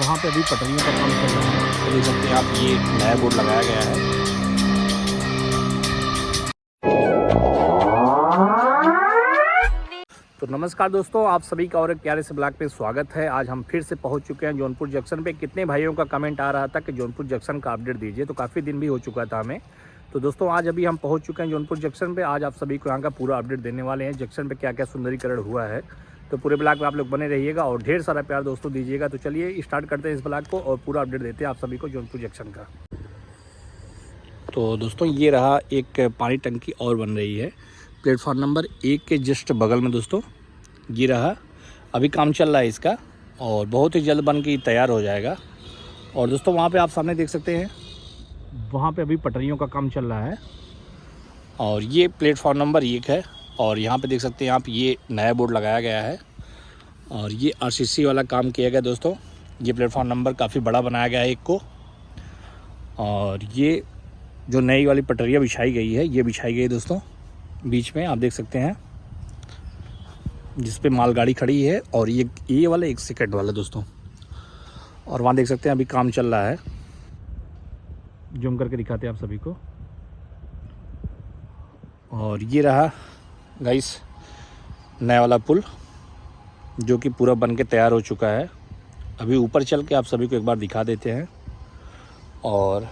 वहाँ पे अभी पटरियों का काम चल रहा है। तो देख सकते हैं आप, ये नया बोर्ड लगाया गया है। तो नमस्कार दोस्तों, आप सभी का और एक प्यारे से ब्लॉग पे स्वागत है। आज हम फिर से पहुंच चुके हैं जौनपुर जंक्शन पे। कितने भाइयों का कमेंट आ रहा था कि जौनपुर जंक्शन का अपडेट दीजिए, तो काफ़ी दिन भी हो चुका था हमें। तो दोस्तों आज अभी हम पहुंच चुके हैं जौनपुर जंक्शन पे। आज आप सभी को यहाँ का पूरा अपडेट देने वाले हैं, जंक्शन पे क्या क्या सुंदरीकरण हुआ है। तो पूरे ब्लॉग में आप लोग बने रहिएगा और ढेर सारा प्यार दोस्तों दीजिएगा। तो चलिए स्टार्ट करते हैं इस ब्लॉग को और पूरा अपडेट देते हैं आप सभी को जौनपुर जंक्शन का। तो दोस्तों ये रहा, एक पानी टंकी और बन रही है प्लेटफॉर्म नंबर 1 के जस्ट बगल में। दोस्तों ये रहा, अभी काम चल रहा है इसका और बहुत ही जल्द बन के तैयार हो जाएगा। और दोस्तों वहाँ पे आप सामने देख सकते हैं, वहाँ पे अभी पटरियों का काम चल रहा है और ये प्लेटफॉर्म नंबर 1 है। और यहाँ पे देख सकते हैं आप, ये नया बोर्ड लगाया गया है और ये आरसीसी वाला काम किया गया दोस्तों। ये प्लेटफॉर्म नंबर काफ़ी बड़ा बनाया गया है एक को। और ये जो नई वाली पटरियाँ बिछाई गई है, ये बिछाई गई दोस्तों बीच में, आप देख सकते हैं, जिस पे मालगाड़ी खड़ी है। और ये वाला 1 सेकंड वाला दोस्तों। और वहाँ देख सकते हैं अभी काम चल रहा है, जूम करके दिखाते हैं आप सभी को। और ये रहा गाइस नया वाला पुल, जो कि पूरा बन के तैयार हो चुका है। अभी ऊपर चल के आप सभी को एक बार दिखा देते हैं। और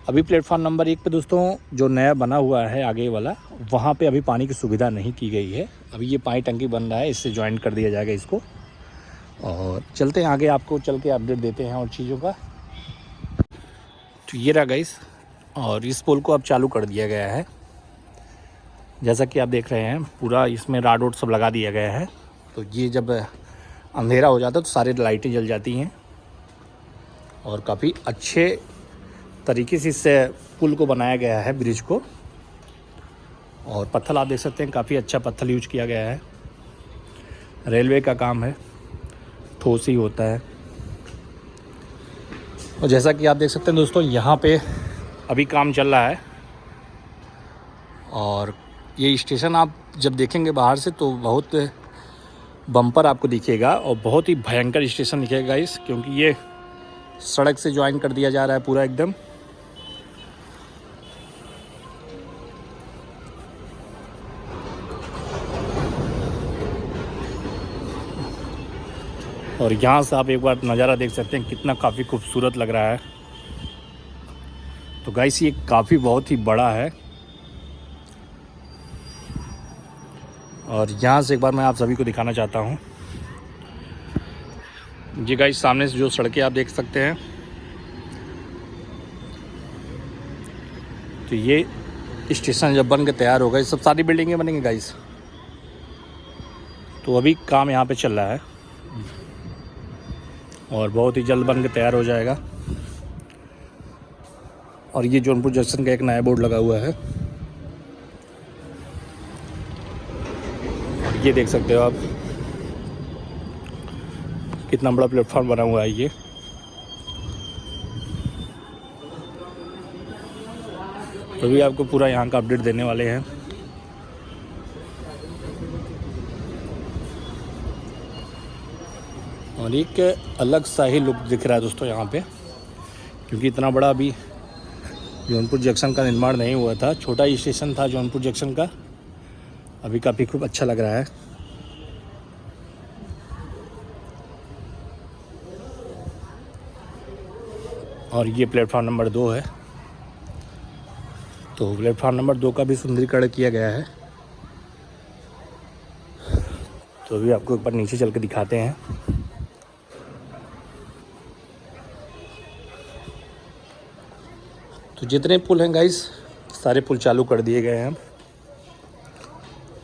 अभी प्लेटफॉर्म नंबर 1 पे दोस्तों जो नया बना हुआ है आगे वाला, वहाँ पे अभी पानी की सुविधा नहीं की गई है। अभी ये पानी टंकी बन रहा है, इससे ज्वाइन कर दिया जाएगा इसको। और चलते हैं आगे, आपको चल के अपडेट देते हैं और चीज़ों का। तो ये रहा गाइस, और इस पुल को अब चालू कर दिया गया है। जैसा कि आप देख रहे हैं, पूरा इसमें राड वोड सब लगा दिया गया है। तो ये जब अंधेरा हो जाता है तो सारी लाइटें जल जाती हैं और काफ़ी अच्छे तरीके से इस पुल को बनाया गया है, ब्रिज को। और पत्थर आप देख सकते हैं, काफ़ी अच्छा पत्थर यूज किया गया है। रेलवे का काम है, ठोस ही होता है। और जैसा कि आप देख सकते हैं दोस्तों, यहाँ पे अभी काम चल रहा है। और ये स्टेशन आप जब देखेंगे बाहर से तो बहुत बम्पर आपको दिखेगा और बहुत ही भयंकर स्टेशन दिखेगा इस, क्योंकि ये सड़क से ज्वाइन कर दिया जा रहा है पूरा एकदम। और यहाँ से आप एक बार नज़ारा देख सकते हैं, कितना काफ़ी खूबसूरत लग रहा है। तो गाइस ये काफ़ी बहुत ही बड़ा है। और यहाँ से एक बार मैं आप सभी को दिखाना चाहता हूँ। ये गाइस सामने से जो सड़कें आप देख सकते हैं, तो ये स्टेशन जब बन के तैयार होगा, ये सब सारी बिल्डिंगें बनेंगी गाइस। तो अभी काम यहाँ पे चल रहा है और बहुत ही जल्द बन के तैयार हो जाएगा। और ये जौनपुर जंक्शन का एक नया बोर्ड लगा हुआ है, ये देख सकते हो आप, कितना बड़ा प्लेटफॉर्म बना हुआ है ये। तो भी आपको पूरा यहाँ का अपडेट देने वाले हैं। और एक अलग सा ही लुक दिख रहा है दोस्तों यहाँ पे, क्योंकि इतना बड़ा अभी जौनपुर जंक्शन का निर्माण नहीं हुआ था। छोटा ही स्टेशन था जौनपुर जंक्शन का। अभी काफ़ी खूब अच्छा लग रहा है। और ये प्लेटफॉर्म नंबर 2 है। तो प्लेटफॉर्म नंबर 2 का भी सुंदरीकरण किया गया है। तो अभी आपको एक बार नीचे चल के दिखाते हैं। तो जितने पुल हैं गाइस, सारे पुल चालू कर दिए गए हैं।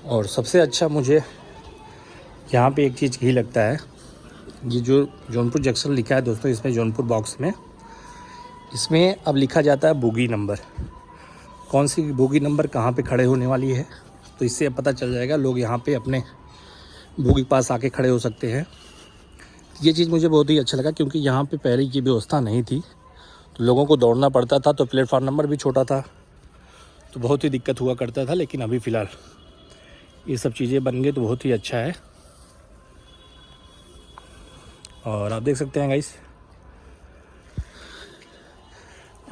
और सबसे अच्छा मुझे यहाँ पे एक चीज़ ही लगता है, ये जो जौनपुर जंक्शन लिखा है दोस्तों, इसमें जौनपुर बॉक्स में, इसमें अब लिखा जाता है बोगी नंबर। कौन सी बोगी नंबर कहाँ पे खड़े होने वाली है, तो इससे अब पता चल जाएगा। लोग यहाँ पे अपने बोगी के पास आके खड़े हो सकते हैं। ये चीज़ मुझे बहुत ही अच्छा लगा, क्योंकि यहाँ पे पहले ये व्यवस्था नहीं थी, तो लोगों को दौड़ना पड़ता था। तो प्लेटफॉर्म नंबर भी छोटा था, तो बहुत ही दिक्कत हुआ करता था। लेकिन अभी फ़िलहाल ये सब चीज़ें बन गई तो बहुत ही अच्छा है। और आप देख सकते हैं गाइस,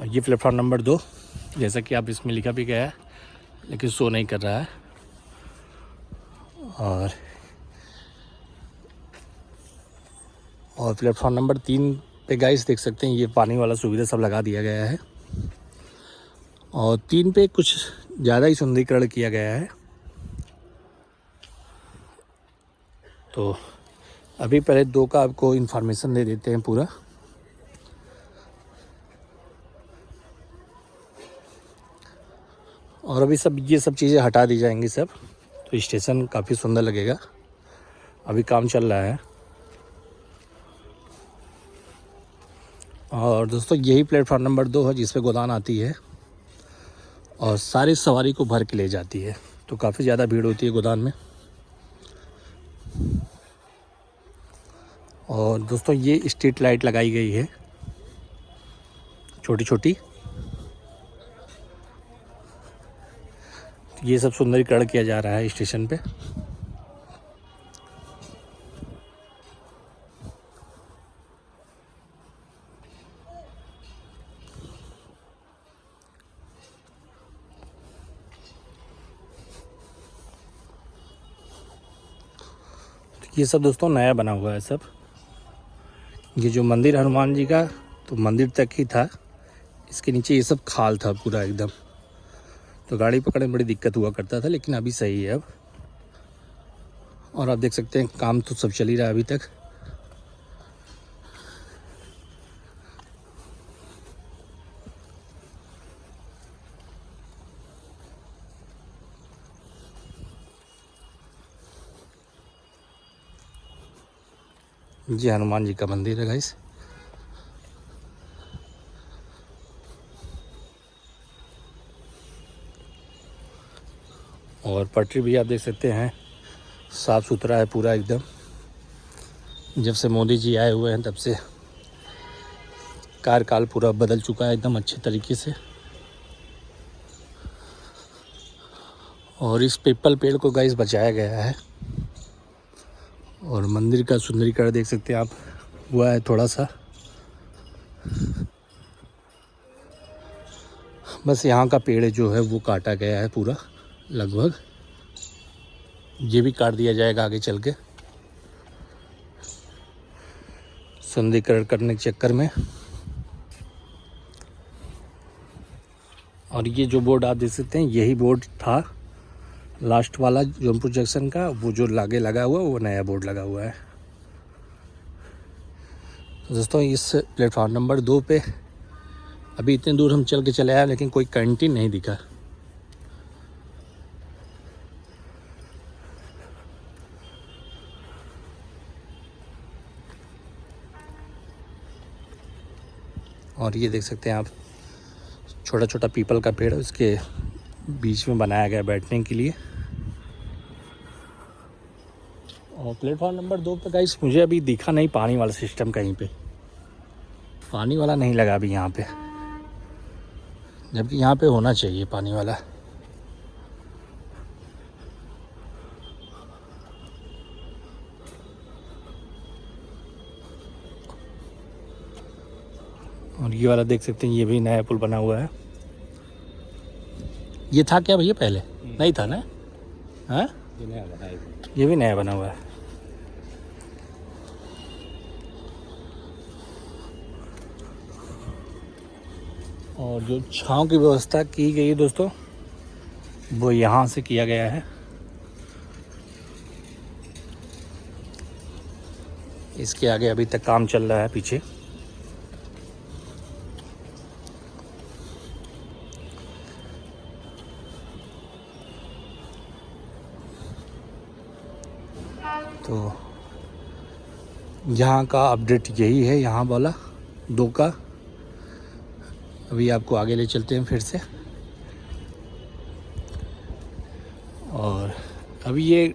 ये प्लेटफॉर्म नंबर 2, जैसा कि आप इसमें लिखा भी गया है लेकिन शो नहीं कर रहा है। और प्लेटफॉर्म नंबर 3 पे गाइस देख सकते हैं, ये पानी वाला सुविधा सब लगा दिया गया है। और 3 पे कुछ ज़्यादा ही सुंदरीकरण किया गया है। तो अभी पहले 2 का आपको इन्फॉर्मेशन दे देते हैं पूरा। और अभी सब ये सब चीज़ें हटा दी जाएंगी सब, तो स्टेशन काफ़ी सुंदर लगेगा। अभी काम चल रहा है। और दोस्तों यही प्लेटफॉर्म नंबर 2 है जिस पे गोदान आती है और सारी सवारी को भर के ले जाती है। तो काफ़ी ज़्यादा भीड़ होती है गोदान में। और दोस्तों ये स्ट्रीट लाइट लगाई गई है छोटी छोटी। ये सब सुंदरीकरण किया जा रहा है स्टेशन पे। ये सब दोस्तों नया बना हुआ है सब। ये जो मंदिर हनुमान जी का, तो मंदिर तक ही था, इसके नीचे ये सब खाल था पूरा एकदम। तो गाड़ी पकड़ने में बड़ी दिक्कत हुआ करता था, लेकिन अभी सही है अब। और आप देख सकते हैं काम तो सब चल ही रहा है अभी तक। ये हनुमान जी का मंदिर है गाइस। और पटरी भी आप देख सकते हैं साफ़ सुथरा है पूरा एकदम। जब से मोदी जी आए हुए हैं तब से कार्यकाल पूरा बदल चुका है एकदम अच्छे तरीके से। और इस पीपल पेड़ को गाइस बचाया गया है। और मंदिर का सुंदरीकरण देख सकते हैं आप, हुआ है थोड़ा सा। बस यहाँ का पेड़ जो है वो काटा गया है पूरा लगभग। ये भी काट दिया जाएगा आगे चल के सुंदरीकरण करने के चक्कर में। और ये जो बोर्ड आप देख सकते हैं, यही बोर्ड था लास्ट वाला जौनपुर जंक्शन का। वो जो आगे लगा हुआ वो नया बोर्ड लगा हुआ है। तो दोस्तों इस प्लेटफॉर्म नंबर 2 पे अभी इतने दूर हम चल के चले आए, लेकिन कोई कैंटीन नहीं दिखा। और ये देख सकते हैं आप, छोटा छोटा पीपल का पेड़ उसके बीच में बनाया गया बैठने के लिए। और प्लेटफॉर्म नंबर 2 पे गाइस मुझे अभी दिखा नहीं पानी वाला सिस्टम कहीं पे। पानी वाला नहीं लगा अभी यहाँ पे, जबकि यहाँ पे होना चाहिए पानी वाला। और ये वाला देख सकते हैं, ये भी नया पुल बना हुआ है। ये था क्या भैया पहले? नहीं था ना? हाँ, ये भी नया बना हुआ है। और जो छांव की व्यवस्था की गई है दोस्तों, वो यहाँ से किया गया है। इसके आगे अभी तक काम चल रहा है पीछे। तो यहाँ का अपडेट यही है, यहाँ वाला 2 का। अभी आपको आगे ले चलते हैं फिर से। और अभी ये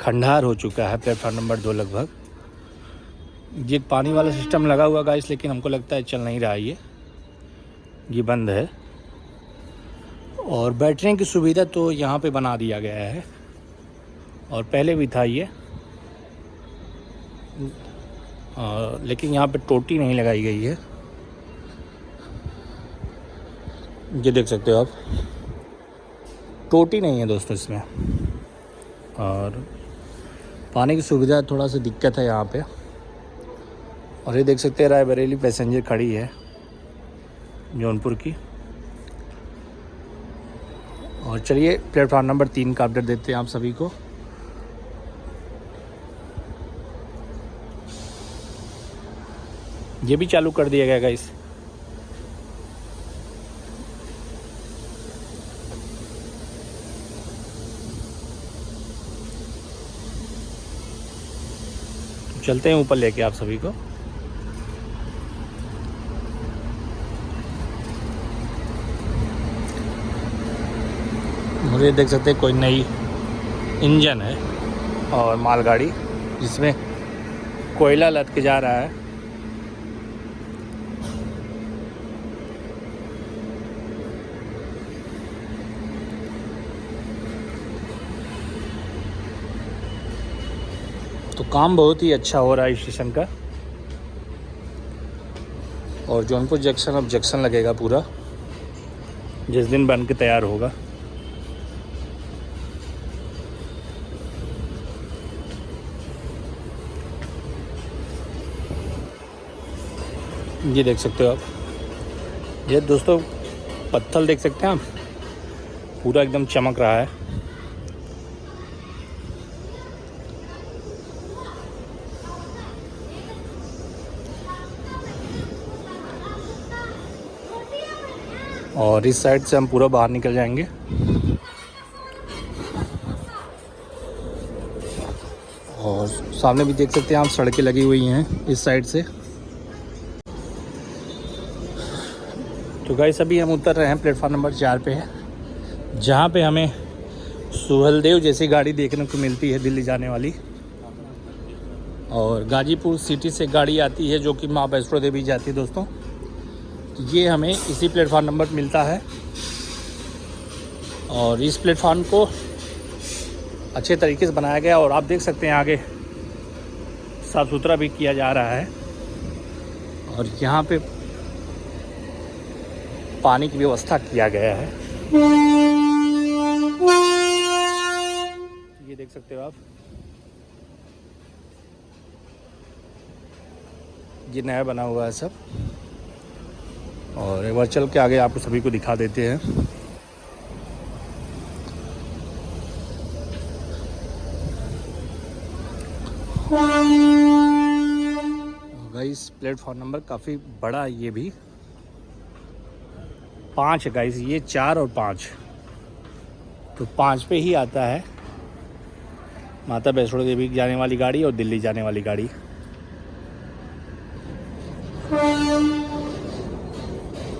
खंडार हो चुका है प्लेटफॉर्म नंबर 2 लगभग। ये पानी वाला सिस्टम लगा हुआ गाइस, लेकिन हमको लगता है चल नहीं रहा है, ये बंद है। और बैठने की सुविधा तो यहाँ पे बना दिया गया है, और पहले भी था ये। लेकिन यहाँ पे टोटी नहीं लगाई गई है। ये देख सकते हो आप, टोटी नहीं है दोस्तों इसमें। और पानी की सुविधा थोड़ा सा दिक्कत है यहाँ पे। और ये देख सकते हैं रायबरेली पैसेंजर खड़ी है जौनपुर की। और चलिए प्लेटफॉर्म नंबर 3 का अपडेट देते हैं आप सभी को। ये भी चालू कर दिया गया गाइस। तो चलते हैं ऊपर लेके आप सभी को। मुझे देख सकते हैं कोई नई इंजन है और मालगाड़ी जिसमें कोयला लद के जा रहा है। तो काम बहुत ही अच्छा हो रहा है स्टेशन का। और जौनपुर जंक्शन अब जंक्शन लगेगा पूरा, जिस दिन बन के तैयार होगा। ये देख सकते हो आप, ये दोस्तों पत्थर देख सकते हैं आप, पूरा एकदम चमक रहा है। और इस साइड से हम पूरा बाहर निकल जाएंगे। और सामने भी देख सकते हैं आप, सड़कें लगी हुई हैं इस साइड से। तो गाइस अभी हम उतर रहे हैं प्लेटफॉर्म नंबर 4 पे है, जहाँ पे हमें सुहेलदेव जैसी गाड़ी देखने को मिलती है दिल्ली जाने वाली। और गाजीपुर सिटी से गाड़ी आती है जो कि माँ वैष्णो देवी जाती है दोस्तों। ये हमें इसी प्लेटफॉर्म नंबर मिलता है। और इस प्लेटफॉर्म को अच्छे तरीके से बनाया गया और आप देख सकते हैं आगे साफ़ सुथरा भी किया जा रहा है। और यहाँ पे पानी की व्यवस्था किया गया है। ये देख सकते हो आप, ये नया बना हुआ है सब। और एक बार चल के आगे आपको सभी को दिखा देते हैं। गाइस प्लेटफॉर्म नंबर काफ़ी बड़ा है, ये भी 5 है गाइस, ये 4 और 5, तो 5 पे ही आता है माता वैष्णो देवी जाने वाली गाड़ी और दिल्ली जाने वाली गाड़ी।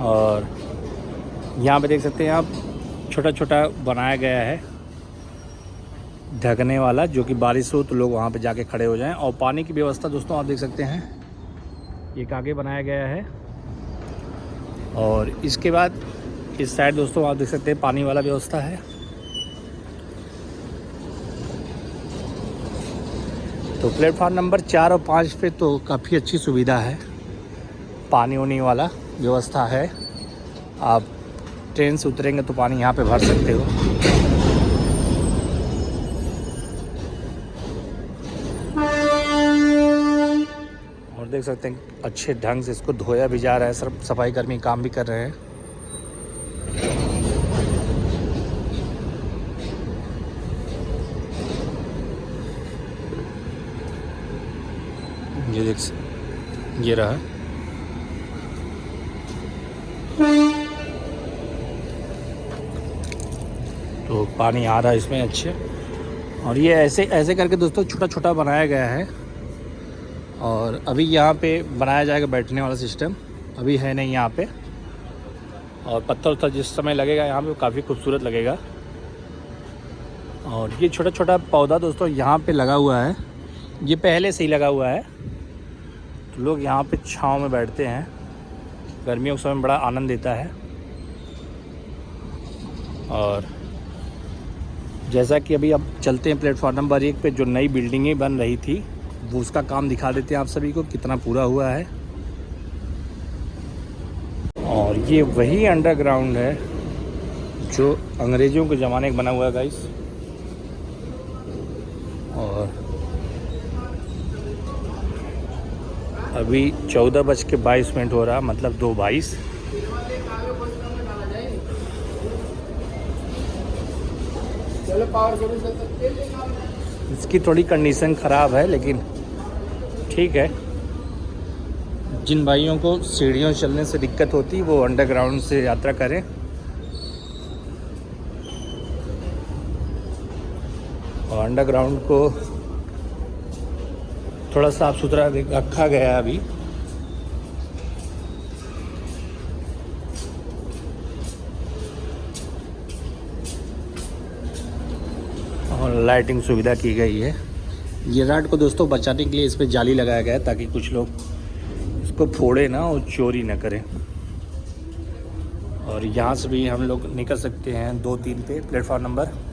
और यहाँ पे देख सकते हैं आप, छोटा छोटा बनाया गया है ढकने वाला, जो कि बारिश हो तो लोग वहाँ पे जाके खड़े हो जाएं। और पानी की व्यवस्था दोस्तों आप देख सकते हैं, एक आगे बनाया गया है। और इसके बाद इस साइड दोस्तों आप देख सकते हैं पानी वाला व्यवस्था है। तो प्लेटफॉर्म नंबर 4 और 5 पे तो काफ़ी अच्छी सुविधा है, पानी वानी वाला व्यवस्था है। आप ट्रेन से उतरेंगे तो पानी यहाँ पे भर सकते हो। और देख सकते हैं अच्छे ढंग से इसको धोया भी जा रहा है, सिर्फ सफाई कर्मी काम भी कर रहे हैं। ये देख, ये रहा। तो पानी आ रहा है इसमें अच्छे। और ये ऐसे ऐसे करके दोस्तों छोटा छोटा बनाया गया है। और अभी यहाँ पे बनाया जाएगा बैठने वाला सिस्टम, अभी है नहीं यहाँ पे। और पत्थर उत्थर जिस समय लगेगा यहाँ पे वो काफ़ी खूबसूरत लगेगा। और ये छोटा छोटा पौधा दोस्तों यहाँ पे लगा हुआ है, ये पहले से ही लगा हुआ है। तो लोग यहाँ पे छाँव में बैठते हैं, गर्मियों के समय बड़ा आनंद देता है। और जैसा कि अभी अब चलते हैं प्लेटफॉर्म नंबर 1 पे, जो नई बिल्डिंगें बन रही थी वो उसका काम दिखा देते हैं आप सभी को कितना पूरा हुआ है। और ये वही अंडरग्राउंड है जो अंग्रेज़ों के ज़माने का बना हुआ है गाइस। और अभी 14:22 हो रहा, मतलब 2:22। इसकी थोड़ी कंडीशन ख़राब है, लेकिन ठीक है। जिन भाइयों को सीढ़ियों चलने से दिक्कत होती वो अंडरग्राउंड से यात्रा करें। और अंडरग्राउंड को थोड़ा साफ़ सुथरा रखा गया है अभी। और लाइटिंग सुविधा की गई है। ये राड को दोस्तों बचाने के लिए इस पर जाली लगाया गया है ताकि कुछ लोग इसको फोड़े ना और चोरी ना करें। और यहाँ से भी हम लोग निकल सकते हैं 2-3 पे प्लेटफॉर्म नंबर।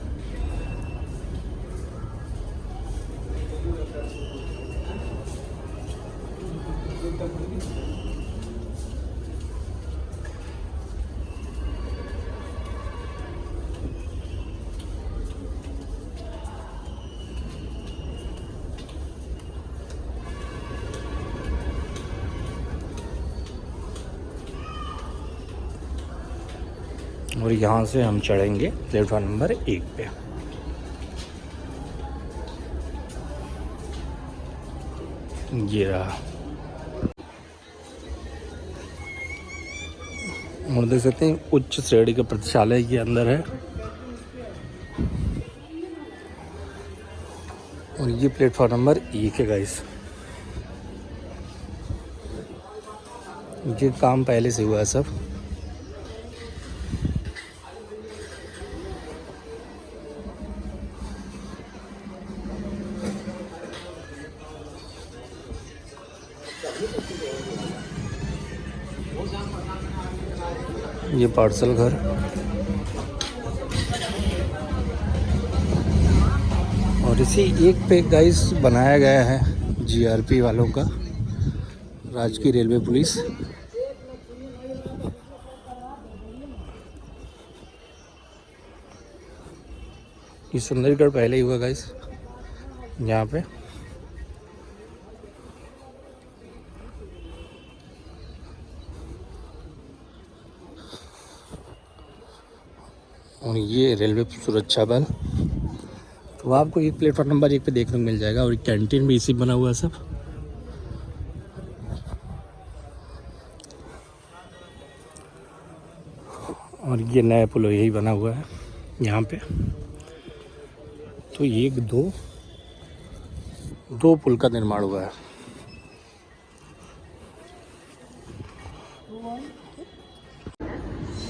और यहाँ से हम चढ़ेंगे प्लेटफॉर्म नंबर 1 पे। ये रहा। और देख सकते हैं उच्च श्रेणी का प्रतिशालय ये अंदर है। और ये प्लेटफॉर्म नंबर 1 है गाइस। ये काम पहले से हुआ है सब। ये पार्सल घर। और इसी एक पे गाइस बनाया गया है जीआरपी वालों का, राजकीय रेलवे पुलिस। ये सुंदरगढ़ पहले ही हुआ गाइस यहाँ पे। और ये रेलवे सुरक्षा बल। तो आपको एक प्लेटफॉर्म नंबर 1 पे देखने को मिल जाएगा। और कैंटीन भी इसी बना हुआ है सब। और ये नया पुल यही बना हुआ है यहाँ पे। तो ये दो पुल का निर्माण हुआ है।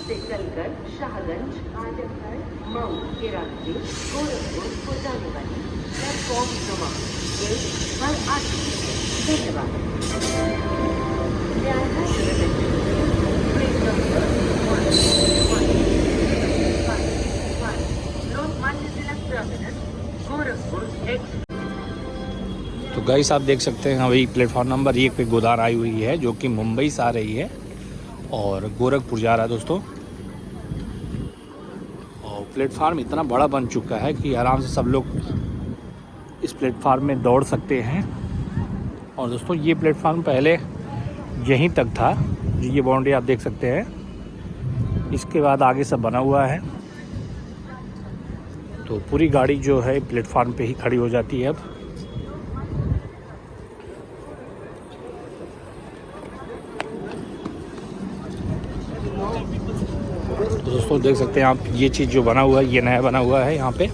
से चलकर शाहगंज, आजमगढ़, मऊ के रास्ते गोरखपुर को जाने वाली प्लेटफॉर्म क्रमांक 1 पर आ चुकी है। धन्यवाद। Lokmanya Tilak terminus Gorakhpur express. तो गाइस आप देख सकते हैं अभी प्लेटफॉर्म नंबर 1 पे गोदान आई हुई है जो कि मुंबई से आ रही है और गोरखपुर जा रहा है दोस्तों। और प्लेटफार्म इतना बड़ा बन चुका है कि आराम से सब लोग इस प्लेटफार्म में दौड़ सकते हैं। और दोस्तों ये प्लेटफार्म पहले यहीं तक था, ये बाउंड्री आप देख सकते हैं। इसके बाद आगे सब बना हुआ है। तो पूरी गाड़ी जो है प्लेटफार्म पे ही खड़ी हो जाती है अब। तो दोस्तों देख सकते हैं आप ये चीज़ जो बना हुआ है ये नया बना हुआ है यहाँ पे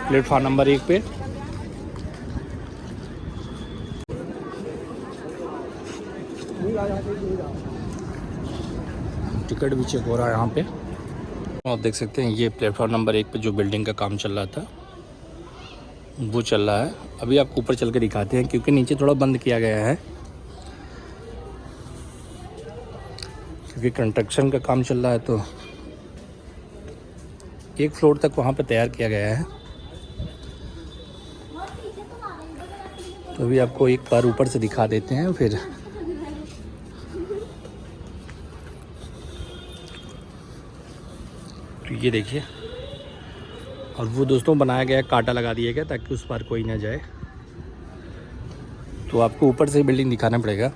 प्लेटफार्म नंबर 1 पे। टिकट भी चेक हो रहा है यहाँ पे। आप देख सकते हैं ये प्लेटफार्म नंबर 1 पे जो बिल्डिंग का काम चल रहा था वो चल रहा है। अभी आपको ऊपर चल के दिखाते हैं क्योंकि नीचे थोड़ा बंद किया गया है क्योंकि कंस्ट्रक्शन का काम चल रहा है। तो 1 फ्लोर तक वहाँ पे तैयार किया गया है। तो अभी आपको एक बार ऊपर से दिखा देते हैं फिर। तो ये देखिए, और वो दोस्तों बनाया गया, कांटा लगा दिया गया ताकि उस पार कोई ना जाए। तो आपको ऊपर से बिल्डिंग दिखाना पड़ेगा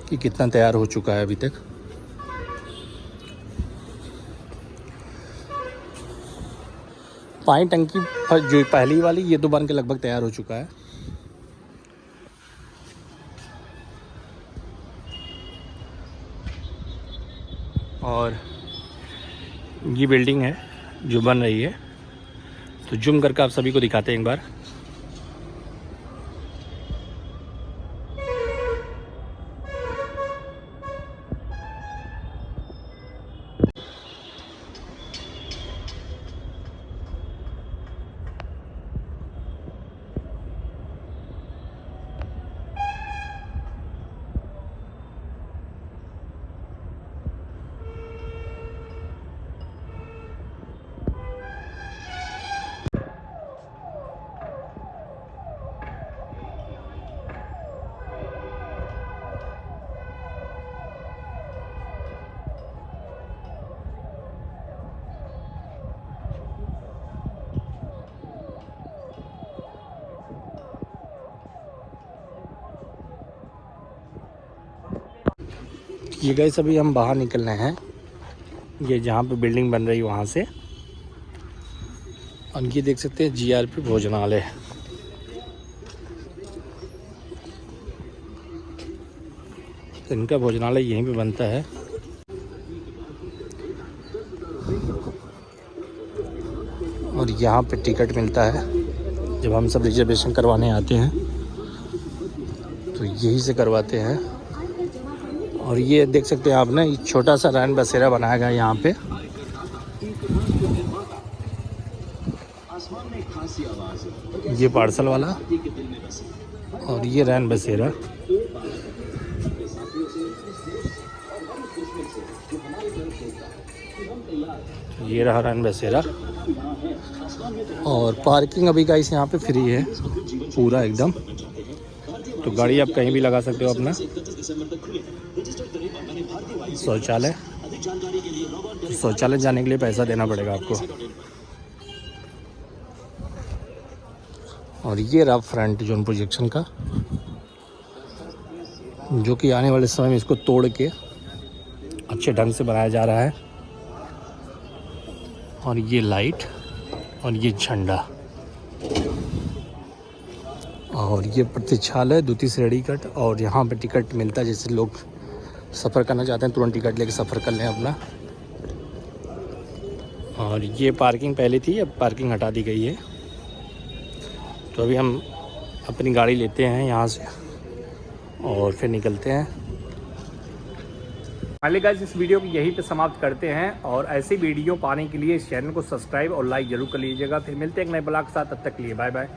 कि कितना तैयार हो चुका है अभी तक। पानी टंकी जो पहली वाली, ये तो बन के लगभग तैयार हो चुका है। और ये बिल्डिंग है जो बन रही है, तो जूम करके आप सभी को दिखाते हैं एक बार। ये गाइस अभी हम बाहर निकल रहे हैं, ये जहाँ पे बिल्डिंग बन रही है वहाँ से। और ये देख सकते हैं जीआरपी भोजनालय। तो इनका भोजनालय यहीं पे बनता है। और यहाँ पे टिकट मिलता है जब हम सब रिजर्वेशन करवाने आते हैं, तो यहीं से करवाते हैं। और ये देख सकते हैं आप ना, ये छोटा सा रैन बसेरा बनाया गया है यहाँ पे। ये पार्सल वाला और ये रैन बसेरा। ये रहा रैन बसेरा। और पार्किंग अभी गाइस यहाँ पे फ्री है पूरा एकदम, तो गाड़ी आप कहीं भी लगा सकते हो अपना। शौचालय, तो शौचालय जाने के लिए पैसा देना पड़ेगा आपको। और ये रहा फ्रंट जोन प्रोजेक्शन का, जो कि आने वाले समय में इसको तोड़ के अच्छे ढंग से बनाया जा रहा है। और ये लाइट और ये झंडा और ये प्रतीक्षालय, द्वितीय श्रेणी टिकट। और यहाँ पे टिकट मिलता है, जैसे लोग सफ़र करना चाहते हैं तुरंत टिकट लेके सफ़र कर लें अपना। और ये पार्किंग पहले थी, अब पार्किंग हटा दी गई है। तो अभी हम अपनी गाड़ी लेते हैं यहाँ से और फिर निकलते हैं। फाइनली गाइस इस वीडियो को यहीं पे समाप्त करते हैं। और ऐसी वीडियो पाने के लिए इस चैनल को सब्सक्राइब और लाइक ज़रूर कर लीजिएगा। फिर मिलते हैं एक नए ब्लॉग के साथ, तब तक के लिए बाय बाय।